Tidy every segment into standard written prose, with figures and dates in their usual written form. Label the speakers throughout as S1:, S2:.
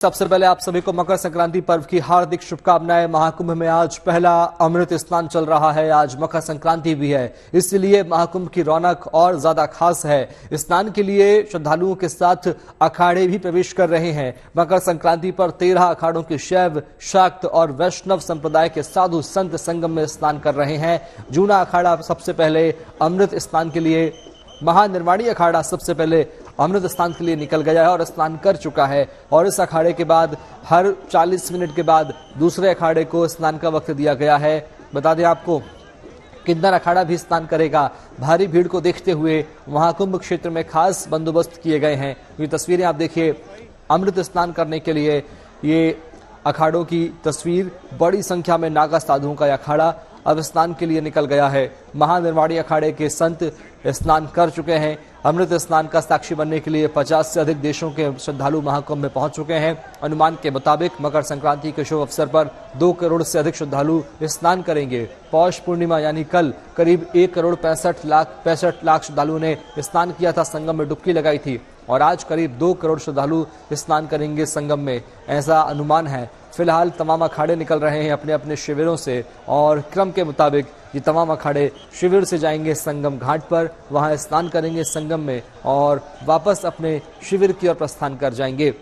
S1: सबसे पहले आप सभी को मकर संक्रांति पर्व की हार्दिक शुभकामनाएं। महाकुंभ में आज पहला अमृत स्नान चल रहा है। आज मकर संक्रांति भी है, इसलिए महाकुंभ की रौनक और ज्यादा खास है। स्नान के लिए श्रद्धालुओं के साथ अखाड़े भी प्रवेश कर रहे हैं। मकर संक्रांति पर 13 अखाड़ों के शैव, शाक्त और वैष्णव संप्रदाय के साधु संत संगम में स्नान कर रहे हैं। जूना अखाड़ा सबसे पहले अमृत स्नान के लिए, महानिर्वाणी अखाड़ा सबसे पहले अमृत स्नान के लिए निकल गया है और स्नान कर चुका है। और इस अखाड़े के बाद हर 40 मिनट के बाद दूसरे अखाड़े को स्नान का वक्त दिया गया है। बता दें आपको, किन्नर अखाड़ा भी स्नान करेगा। भारी भीड़ को देखते हुए महाकुंभ क्षेत्र में खास बंदोबस्त किए गए हैं। ये तस्वीरें आप देखिए, अमृत स्नान करने के लिए ये अखाड़ों की तस्वीर। बड़ी संख्या में नागा साधुओं का अखाड़ा अब स्नान के लिए निकल गया है। महानिर्वाणी अखाड़े के संत स्नान कर चुके हैं। अमृत स्नान का साक्षी बनने के लिए 50 से अधिक देशों के श्रद्धालु महाकुंभ में पहुंच चुके हैं। अनुमान के मुताबिक मकर संक्रांति के शुभ अवसर पर 2 करोड़ से अधिक श्रद्धालु स्नान करेंगे। पौष पूर्णिमा यानी कल करीब 1 करोड़ 65 लाख श्रद्धालुओं ने स्नान किया था, संगम में डुबकी लगाई थी। और आज करीब 2 करोड़ श्रद्धालु स्नान करेंगे संगम में, ऐसा अनुमान है। फिलहाल तमाम अखाड़े निकल रहे हैं अपने अपने शिविरों से और क्रम के मुताबिक ये तमाम अखाड़े शिविर से जाएंगे संगम घाट पर, वहां स्नान करेंगे संगम में और वापस अपने शिविर की ओर प्रस्थान कर जाएंगे।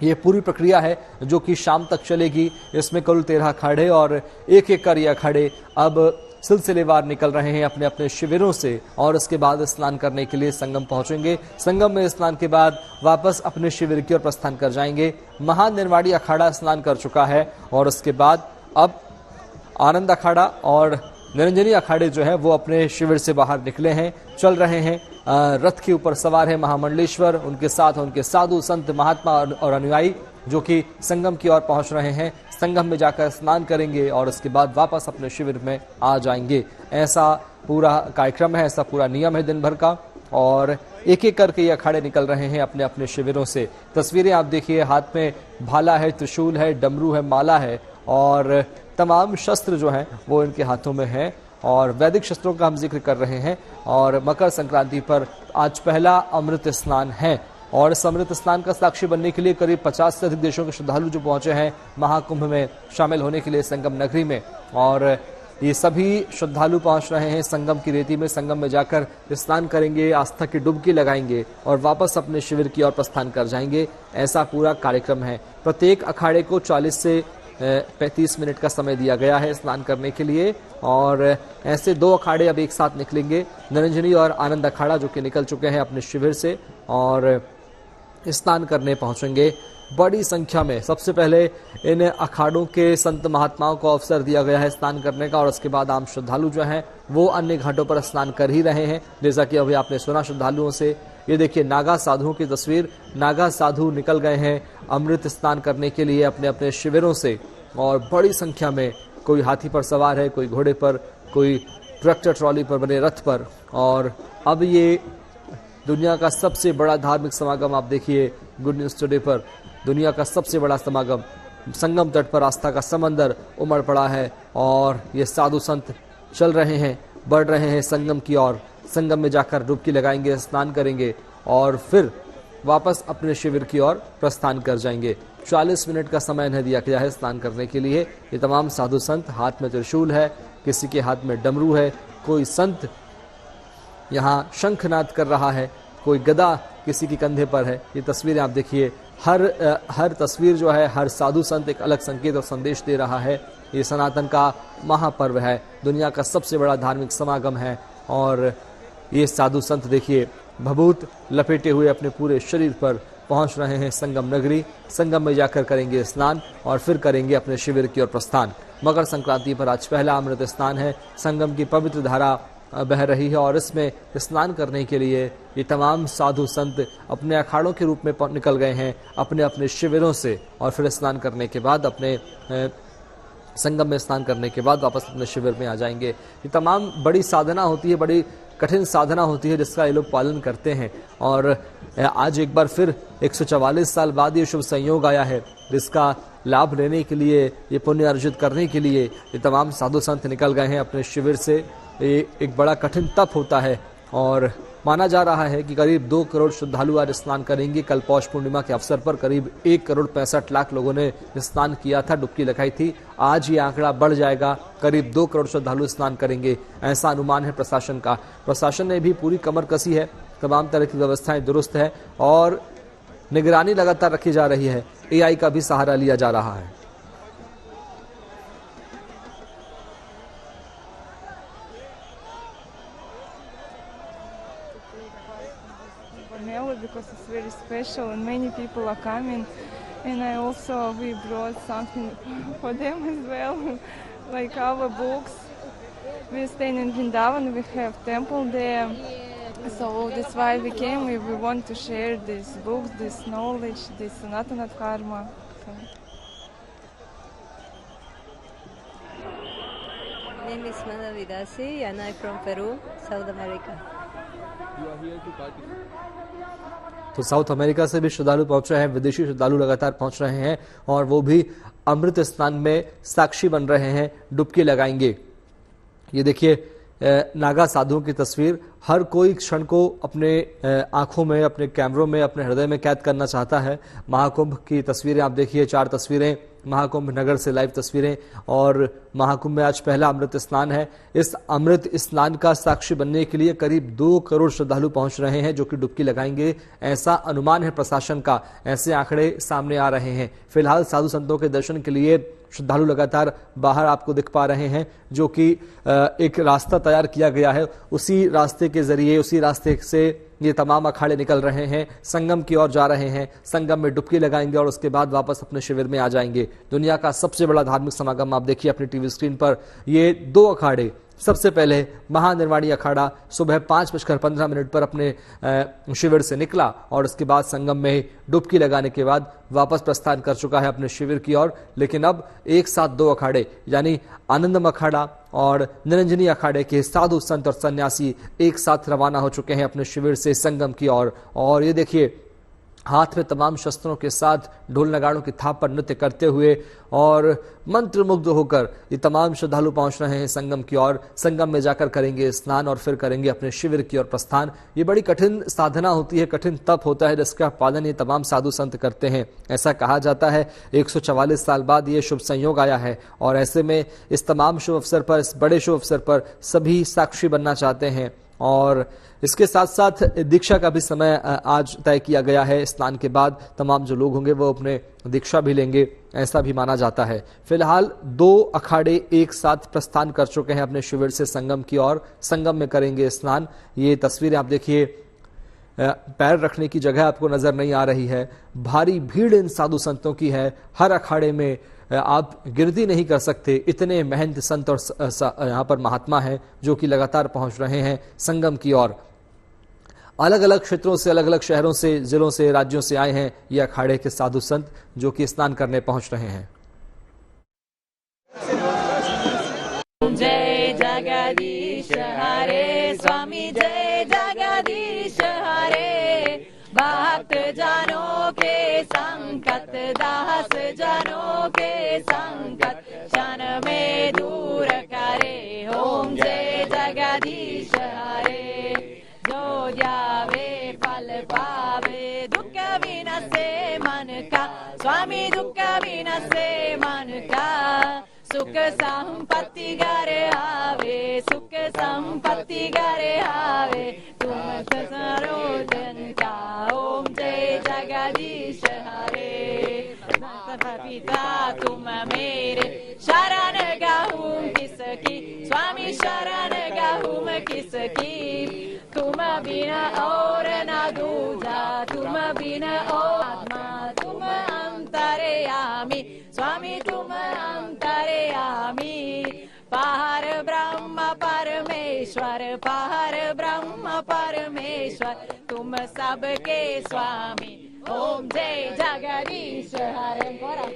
S1: ये पूरी प्रक्रिया है जो कि शाम तक चलेगी। इसमें कुल 13 अखाड़े और एक कर ये अखाड़े अब सिलसिलेवार निकल रहे हैं अपने अपने शिविरों से और उसके बाद स्नान करने के लिए संगम पहुंचेंगे। संगम में स्नान के बाद वापस अपने शिविर की ओर प्रस्थान कर जाएंगे। महानिर्वाणी अखाड़ा स्नान कर चुका है और उसके बाद अब आनंद अखाड़ा और निरंजनी अखाड़े जो है वो अपने शिविर से बाहर निकले हैं, चल रहे हैं। रथ के ऊपर सवार है महामंडलेश्वर, उनके साथ उनके साधु संत महात्मा और अनुयायी जो कि संगम की ओर पहुंच रहे हैं। संगम में जाकर स्नान करेंगे और उसके बाद वापस अपने शिविर में आ जाएंगे। ऐसा पूरा कार्यक्रम है, ऐसा पूरा नियम है दिन भर का। और एक एक करके ये अखाड़े निकल रहे हैं अपने अपने शिविरों से। तस्वीरें आप देखिए, हाथ में भाला है, त्रिशूल है, डमरू है, माला है और तमाम शस्त्र जो हैं वो इनके हाथों में है। और वैदिक शस्त्रों का हम जिक्र कर रहे हैं। और मकर संक्रांति पर आज पहला अमृत स्नान है और इस अमृत स्नान का साक्षी बनने के लिए करीब 50 से अधिक देशों के श्रद्धालु जो पहुंचे हैं महाकुंभ में शामिल होने के लिए संगम नगरी में। और ये सभी श्रद्धालु पहुंच रहे हैं संगम की रेती में। संगम में जाकर स्नान करेंगे, आस्था की डुबकी लगाएंगे और वापस अपने शिविर की ओर प्रस्थान कर जाएंगे। ऐसा पूरा कार्यक्रम है। प्रत्येक अखाड़े को 40 से 35 मिनट का समय दिया गया है स्नान करने के लिए। और ऐसे 2 अखाड़े अब एक साथ निकलेंगे, निरंजनी और आनंद अखाड़ा जो कि निकल चुके हैं अपने शिविर से और स्नान करने पहुंचेंगे बड़ी संख्या में। सबसे पहले इन अखाड़ों के संत महात्माओं को अवसर दिया गया है स्नान करने का और उसके बाद आम श्रद्धालु जो हैं वो अन्य घाटों पर स्नान कर ही रहे हैं। जैसा कि अभी आपने सुना श्रद्धालुओं से। ये देखिए नागा साधुओं की तस्वीर। नागा साधु निकल गए हैं अमृत स्नान करने के लिए अपने अपने शिविरों से और बड़ी संख्या में, कोई हाथी पर सवार है, कोई घोड़े पर, कोई ट्रैक्टर ट्रॉली पर बने रथ पर। और अब ये दुनिया का सबसे बड़ा धार्मिक समागम आप देखिए गुड न्यूज टुडे पर। दुनिया का सबसे बड़ा समागम, संगम तट पर आस्था का समंदर उमड़ पड़ा है और ये साधु संत चल रहे हैं, बढ़ रहे हैं संगम की ओर। संगम में जाकर डुबकी लगाएंगे, स्नान करेंगे और फिर वापस अपने शिविर की ओर प्रस्थान कर जाएंगे। 40 मिनट का समय इन्हें दिया गया है स्नान करने के लिए। ये तमाम साधु संत, हाथ में त्रिशूल है, किसी के हाथ में डमरू है, कोई संत यहाँ शंखनाद कर रहा है, कोई गदा किसी के कंधे पर है। ये तस्वीरें आप देखिए, हर तस्वीर जो है, हर साधु संत एक अलग संकेत और संदेश दे रहा है। ये सनातन का महापर्व है, दुनिया का सबसे बड़ा धार्मिक समागम है। और ये साधु संत देखिए भभूत लपेटे हुए अपने पूरे शरीर पर पहुंच रहे हैं संगम नगरी। संगम में जाकर करेंगे स्नान और फिर करेंगे अपने शिविर की ओर प्रस्थान। मकर संक्रांति पर आज पहला अमृत स्नान है। संगम की पवित्र धारा बह रही है और इसमें स्नान करने के लिए ये तमाम साधु संत अपने अखाड़ों के रूप में निकल गए हैं अपने अपने शिविरों से। और फिर स्नान करने के बाद अपने संगम में स्नान करने के बाद वापस अपने शिविर में आ जाएंगे। ये तमाम बड़ी साधना होती है, बड़ी कठिन साधना होती है जिसका ये लोग पालन करते हैं। और आज एक बार फिर 144 साल बाद ये शुभ संयोग आया है जिसका लाभ लेने के लिए, ये पुण्य अर्जित करने के लिए ये तमाम साधु संत निकल गए हैं अपने शिविर से। ये एक बड़ा कठिन तप होता है और माना जा रहा है कि करीब 2 करोड़ श्रद्धालु आज स्नान करेंगे। कल पौष पूर्णिमा के अवसर पर करीब 1 करोड़ 65 लाख लोगों ने स्नान किया था, डुबकी लगाई थी। आज ये आंकड़ा बढ़ जाएगा, करीब 2 करोड़ श्रद्धालु स्नान करेंगे, ऐसा अनुमान है प्रशासन का। प्रशासन ने भी पूरी कमर कसी है, तमाम तरह की व्यवस्थाएं दुरुस्त है और निगरानी लगातार रखी जा रही है। एआई का भी सहारा लिया जा रहा है।
S2: Because it's very special and many people are coming, and we brought something for them as well, like our books. We stay in Vrindavan, we have temple there, so that's why we came. We want to share these books, this knowledge, this Sanatana Dharma.
S3: My name is Manda Vidasi and I'm from Peru, South America.
S1: You are here to participate. तो south America से भी श्रद्धालु पहुंच रहे हैं, विदेशी श्रद्धालु लगातार पहुंच रहे हैं और वो भी अमृत स्नान में साक्षी बन रहे हैं, डुबकी लगाएंगे। ये देखिए नागा साधुओं की तस्वीर। हर कोई क्षण को अपने आंखों में, अपने कैमरों में, अपने हृदय में कैद करना चाहता है। महाकुंभ की तस्वीरें आप देखिए, 4 तस्वीरें महाकुंभ नगर से लाइव तस्वीरें, और महाकुंभ में आज पहला अमृत स्नान है। इस अमृत स्नान का साक्षी बनने के लिए करीब 2 करोड़ श्रद्धालु पहुंच रहे हैं जो कि डुबकी लगाएंगे, ऐसा अनुमान है प्रशासन का। ऐसे आंकड़े सामने आ रहे हैं। फिलहाल साधु संतों के दर्शन के लिए श्रद्धालु लगातार बाहर आपको दिख पा रहे हैं, जो कि एक रास्ता तैयार किया गया है। उसी रास्ते के जरिए, उसी रास्ते से ये तमाम अखाड़े निकल रहे हैं, संगम की ओर जा रहे हैं। संगम में डुबकी लगाएंगे और उसके बाद वापस अपने शिविर में आ जाएंगे। दुनिया का सबसे बड़ा धार्मिक समागम आप देखिए अपनी टीवी स्क्रीन पर। ये 2 अखाड़े, सबसे पहले महानिर्वाणी अखाड़ा सुबह 5:15 पर अपने शिविर से निकला और उसके बाद संगम में डुबकी लगाने के बाद वापस प्रस्थान कर चुका है अपने शिविर की ओर। लेकिन अब एक साथ 2 अखाड़े यानी आनंदम अखाड़ा और निरंजनी अखाड़े के साधु संत और सन्यासी एक साथ रवाना हो चुके हैं अपने शिविर से संगम की ओर। और ये देखिए हाथ में तमाम शस्त्रों के साथ ढोल नगाड़ों की थाप पर नृत्य करते हुए और मंत्रमुग्ध होकर ये तमाम श्रद्धालु पहुंच रहे हैं संगम की ओर। संगम में जाकर करेंगे स्नान और फिर करेंगे अपने शिविर की ओर प्रस्थान। ये बड़ी कठिन साधना होती है, कठिन तप होता है जिसका पालन ये तमाम साधु संत करते हैं। ऐसा कहा जाता है 144 साल बाद ये शुभ संयोग आया है और ऐसे में इस तमाम शुभ अवसर पर, इस बड़े शुभ अवसर पर सभी साक्षी बनना चाहते हैं। और इसके साथ साथ दीक्षा का भी समय आज तय किया गया है। स्नान के बाद तमाम जो लोग होंगे वो अपने दीक्षा भी लेंगे, ऐसा भी माना जाता है। फिलहाल 2 अखाड़े एक साथ प्रस्थान कर चुके हैं अपने शिविर से संगम की ओर। संगम में करेंगे स्नान। ये तस्वीरें आप देखिए, पैर रखने की जगह आपको नजर नहीं आ रही है। भारी भीड़ इन साधु संतों की है। हर अखाड़े में आप गिनती नहीं कर सकते, इतने महंत संत और यहाँ पर महात्मा हैं जो कि लगातार पहुंच रहे हैं संगम की ओर। अलग अलग क्षेत्रों से, अलग अलग शहरों से, जिलों से, राज्यों से आए हैं ये अखाड़े के साधु संत जो कि स्नान करने पहुंच रहे हैं।
S4: जय जगदीश हरे स्वामी, जय जगदीश हरे। भक्त जनों के संकट, दास जनों के संकट क्षण में दूर करे। ओम जय जगदीश हरे। जो जावे फल पावे, दुख विनसे मन का स्वामी, दुख विनसे मन का। सुख संपत्ति घर आवे, सुख संपत्ति घर आवे, तुम सरोजन का। ओम जय जगदीश हरे। पिता तुम मेरे शरण गहूँ किसकी, स्वामी शरण गहूँ किसकी। तुम बिना और न दूजा, तुम बिना और आत्मा तुम अंतर्यामी, स्वामी तुम अंतर्यामी। पार ब्रह्म परमेश्वर, पार ब्रह्म परमेश्वर, तुम सबके स्वामी। ओम जय जगदीश हरे।